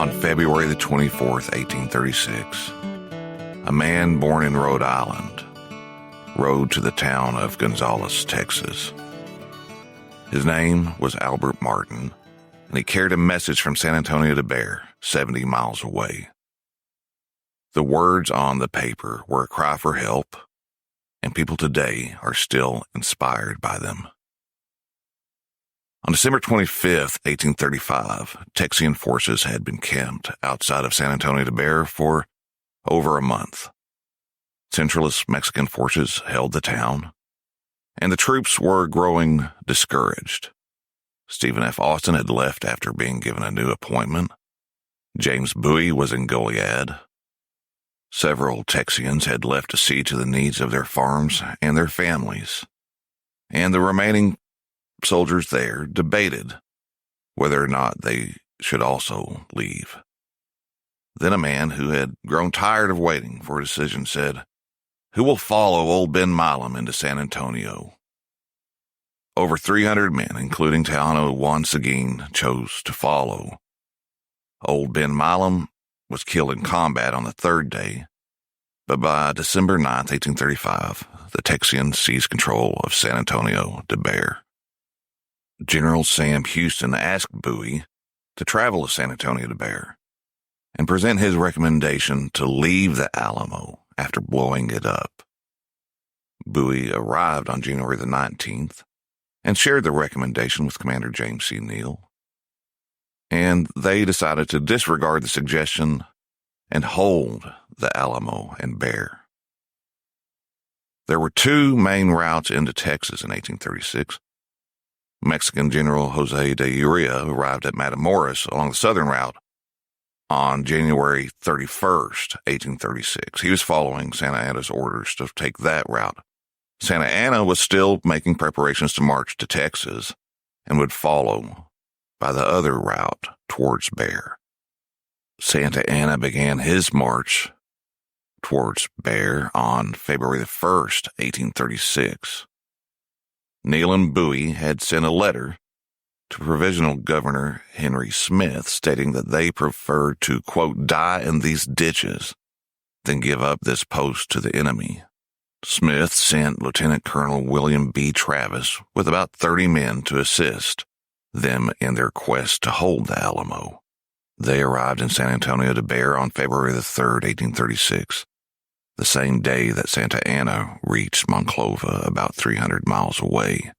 On February the 24th, 1836, a man born in Rhode Island rode to the town of Gonzales, Texas. His name was Albert Martin, and he carried a message from San Antonio to Bear, 70 miles away. The words on the paper were a cry for help, and people today are still inspired by them. On December 25th, 1835, Texian forces had been camped outside of San Antonio de Bear for over a month. Centralist Mexican forces held the town, and the troops were growing discouraged. Stephen F. Austin had left after being given a new appointment. James Bowie was in Goliad. Several Texians had left to see to the needs of their farms and their families, and the remaining soldiers there debated whether or not they should also leave. Then a man who had grown tired of waiting for a decision said, "Who will follow old Ben Milam into San Antonio?" Over 300 men, including Tejano Juan Seguin, chose to follow. Old Ben Milam was killed in combat on the third day, but by December 9th, 1835, the Texians seized control of San Antonio de Bear. General Sam Houston asked Bowie to travel to San Antonio de Bear and present his recommendation to leave the Alamo after blowing it up. Bowie arrived on January the 19th and shared the recommendation with Commander James C. Neal, and they decided to disregard the suggestion and hold the Alamo and Bear. There were two main routes into Texas in 1836. Mexican General Jose de Urrea arrived at Matamoros along the southern route on January 31st, 1836. He was following Santa Anna's orders to take that route. Santa Anna was still making preparations to march to Texas and would follow by the other route towards Bear. Santa Anna began his march towards Bear on February the 1st, 1836. Neal and Bowie had sent a letter to Provisional Governor Henry Smith stating that they preferred to, quote, die in these ditches than give up this post to the enemy. Smith sent Lieutenant Colonel William B. Travis with about 30 men to assist them in their quest to hold the Alamo. They arrived in San Antonio de Bear on February the 3rd, 1836, the same day that Santa Anna reached Monclova, about 300 miles away.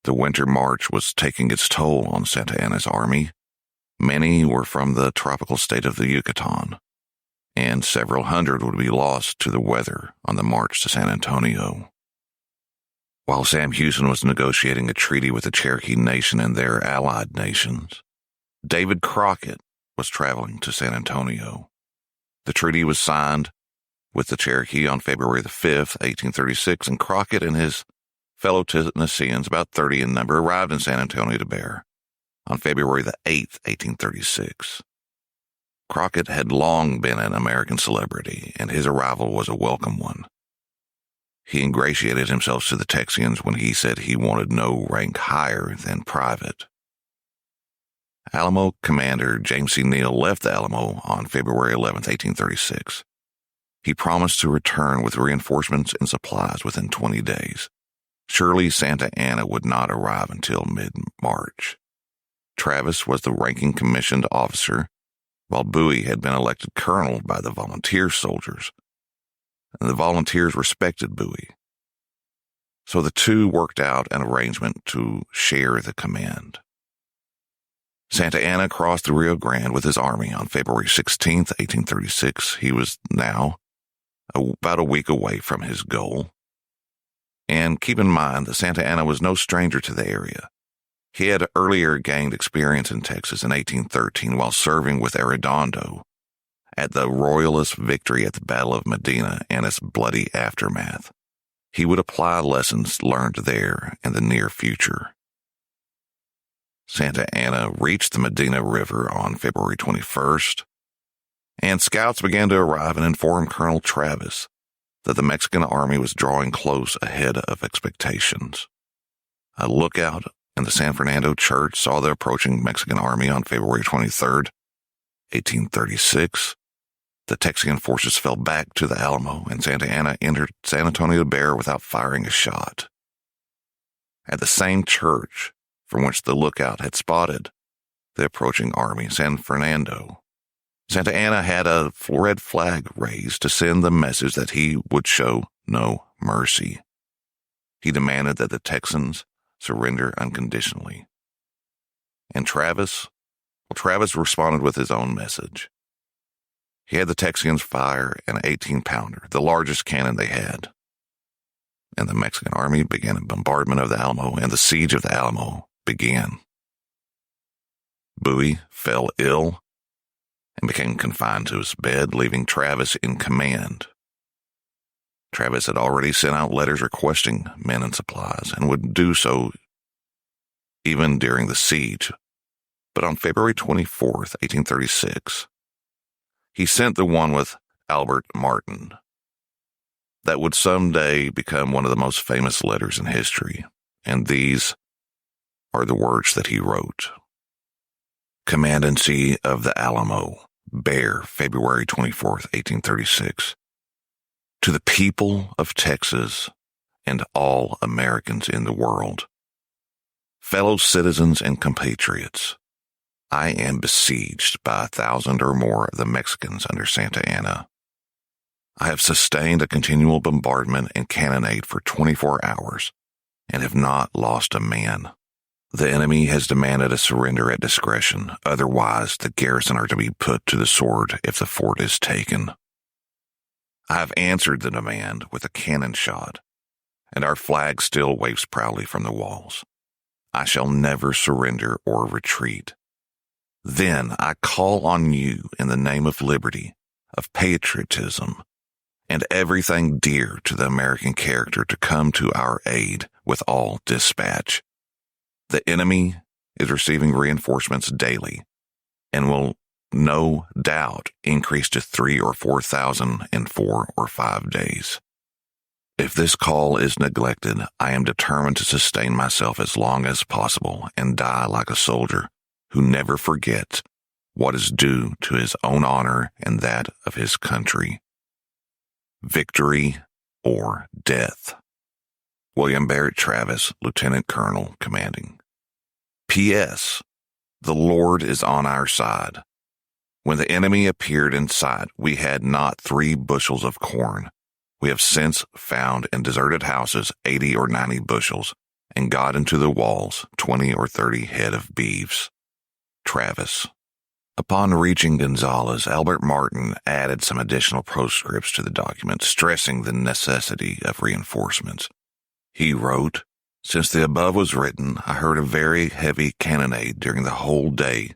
The winter march was taking its toll on Santa Anna's army. Many were from the tropical state of the Yucatan, and several hundred would be lost to the weather on the march to San Antonio. While Sam Houston was negotiating a treaty with the Cherokee Nation and their allied nations, David Crockett was traveling to San Antonio. The treaty was signed with the Cherokee on February the 5th, 1836, and Crockett and his fellow Tennesseans, about 30 in number, arrived in San Antonio de Bear on February the 8th, 1836. Crockett had long been an American celebrity, and his arrival was a welcome one. He ingratiated himself to the Texians when he said he wanted no rank higher than private. Alamo Commander James C. Neal left the Alamo on February 11th, 1836. He promised to return with reinforcements and supplies within 20 days. Surely Santa Anna would not arrive until mid-March. Travis was the ranking commissioned officer, while Bowie had been elected colonel by the volunteer soldiers, and the volunteers respected Bowie. So the two worked out an arrangement to share the command. Santa Anna crossed the Rio Grande with his army on February 16th, 1836. He was now about a week away from his goal. And keep in mind that Santa Anna was no stranger to the area. He had earlier gained experience in Texas in 1813 while serving with Arredondo at the Royalist victory at the Battle of Medina and its bloody aftermath. He would apply lessons learned there in the near future. Santa Anna reached the Medina River on February 21st, and scouts began to arrive and inform Colonel Travis that the Mexican army was drawing close ahead of expectations. A lookout in the San Fernando Church saw the approaching Mexican army on February 23rd. 1836, the Texian forces fell back to the Alamo, and Santa Anna entered San Antonio de Bexar without firing a shot. At the same church from which the lookout had spotted the approaching army, San Fernando, Santa Anna had a red flag raised to send the message that he would show no mercy. He demanded that the Texans surrender unconditionally. And Travis responded with his own message. He had the Texians fire an 18-pounder, the largest cannon they had. And the Mexican army began a bombardment of the Alamo, and the siege of the Alamo began. Bowie fell ill and became confined to his bed, leaving Travis in command. Travis had already sent out letters requesting men and supplies, and would do so even during the siege. But on February 24th, 1836, he sent the one with Albert Martin that would someday become one of the most famous letters in history, and these are the words that he wrote. Commandancy of the Alamo, Bexar, February 24th, 1836. To the people of Texas and all Americans in the world, fellow citizens and compatriots, I am besieged by 1,000 or more of the Mexicans under Santa Anna. I have sustained a continual bombardment and cannonade for 24 hours and have not lost a man. The enemy has demanded a surrender at discretion, otherwise the garrison are to be put to the sword if the fort is taken. I have answered the demand with a cannon shot, and our flag still waves proudly from the walls. I shall never surrender or retreat. Then I call on you in the name of liberty, of patriotism, and everything dear to the American character to come to our aid with all dispatch. The enemy is receiving reinforcements daily and will no doubt increase to 3,000 or 4,000 in 4 or 5 days. If this call is neglected, I am determined to sustain myself as long as possible and die like a soldier who never forgets what is due to his own honor and that of his country. Victory or death. William Barrett Travis, Lieutenant Colonel, commanding. P.S. The Lord is on our side. When the enemy appeared in sight, we had not 3 bushels of corn. We have since found in deserted houses 80 or 90 bushels, and got into the walls 20 or 30 head of beeves. Travis. Upon reaching Gonzales, Albert Martin added some additional postscripts to the document, stressing the necessity of reinforcements. He wrote, "Since the above was written, I heard a very heavy cannonade during the whole day.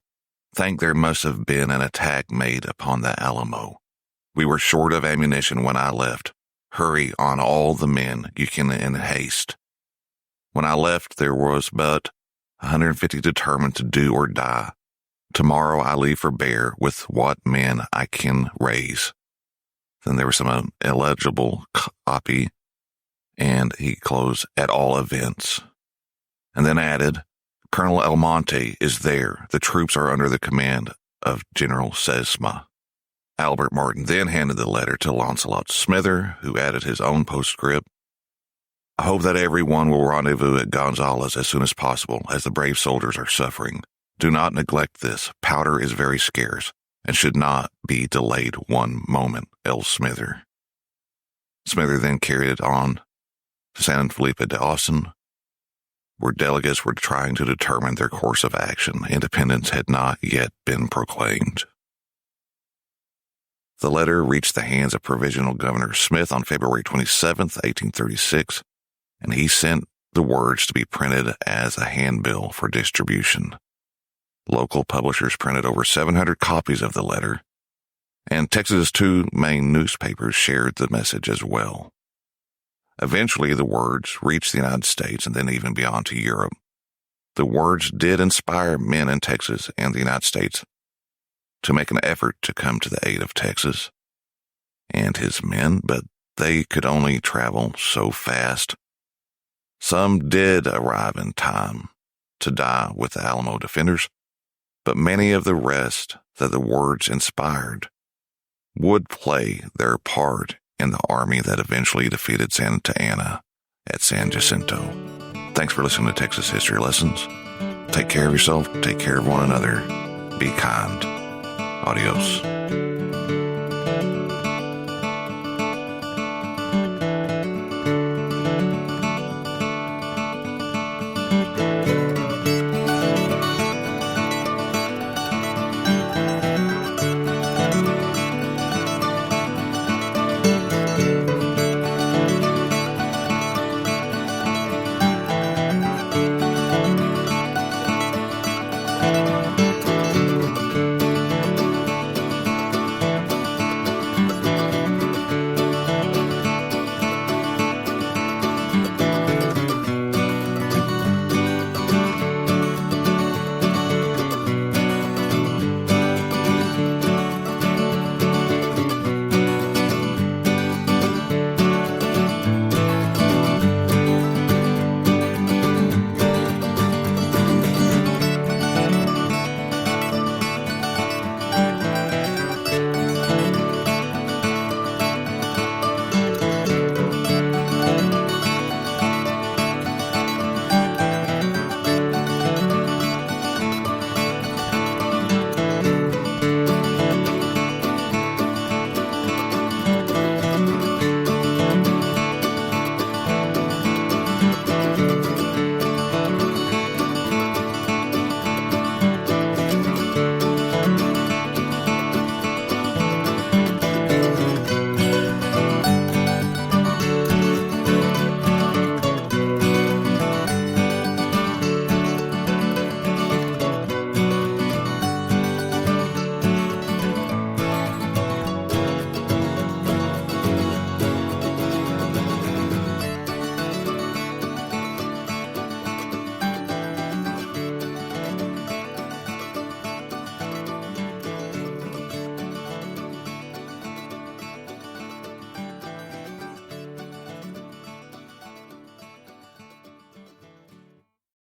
Think there must have been an attack made upon the Alamo. We were short of ammunition when I left. Hurry on all the men you can in haste. When I left, there was but 150 determined to do or die. Tomorrow I leave for Bexar with what men I can raise." Then there was some illegible copy, and he closed, "at all events." And then added, "Colonel Almonte is there. The troops are under the command of General Sesma." Albert Martin then handed the letter to Launcelot Smither, who added his own postscript. "I hope that everyone will rendezvous at Gonzales as soon as possible, as the brave soldiers are suffering. Do not neglect this. Powder is very scarce, and should not be delayed one moment. L. Smither." Smither then carried it on to San Felipe de Austin, where delegates were trying to determine their course of action. Independence had not yet been proclaimed. The letter reached the hands of Provisional Governor Smith on February 27th, 1836, and he sent the words to be printed as a handbill for distribution. Local publishers printed over 700 copies of the letter, and Texas's 2 main newspapers shared the message as well. Eventually, the words reached the United States and then even beyond to Europe. The words did inspire men in Texas and the United States to make an effort to come to the aid of Texas and his men, but they could only travel so fast. Some did arrive in time to die with the Alamo defenders, but many of the rest that the words inspired would play their part in the army that eventually defeated Santa Anna at San Jacinto. Thanks for listening to Texas History Lessons. Take care of yourself, take care of one another, be kind. Adios.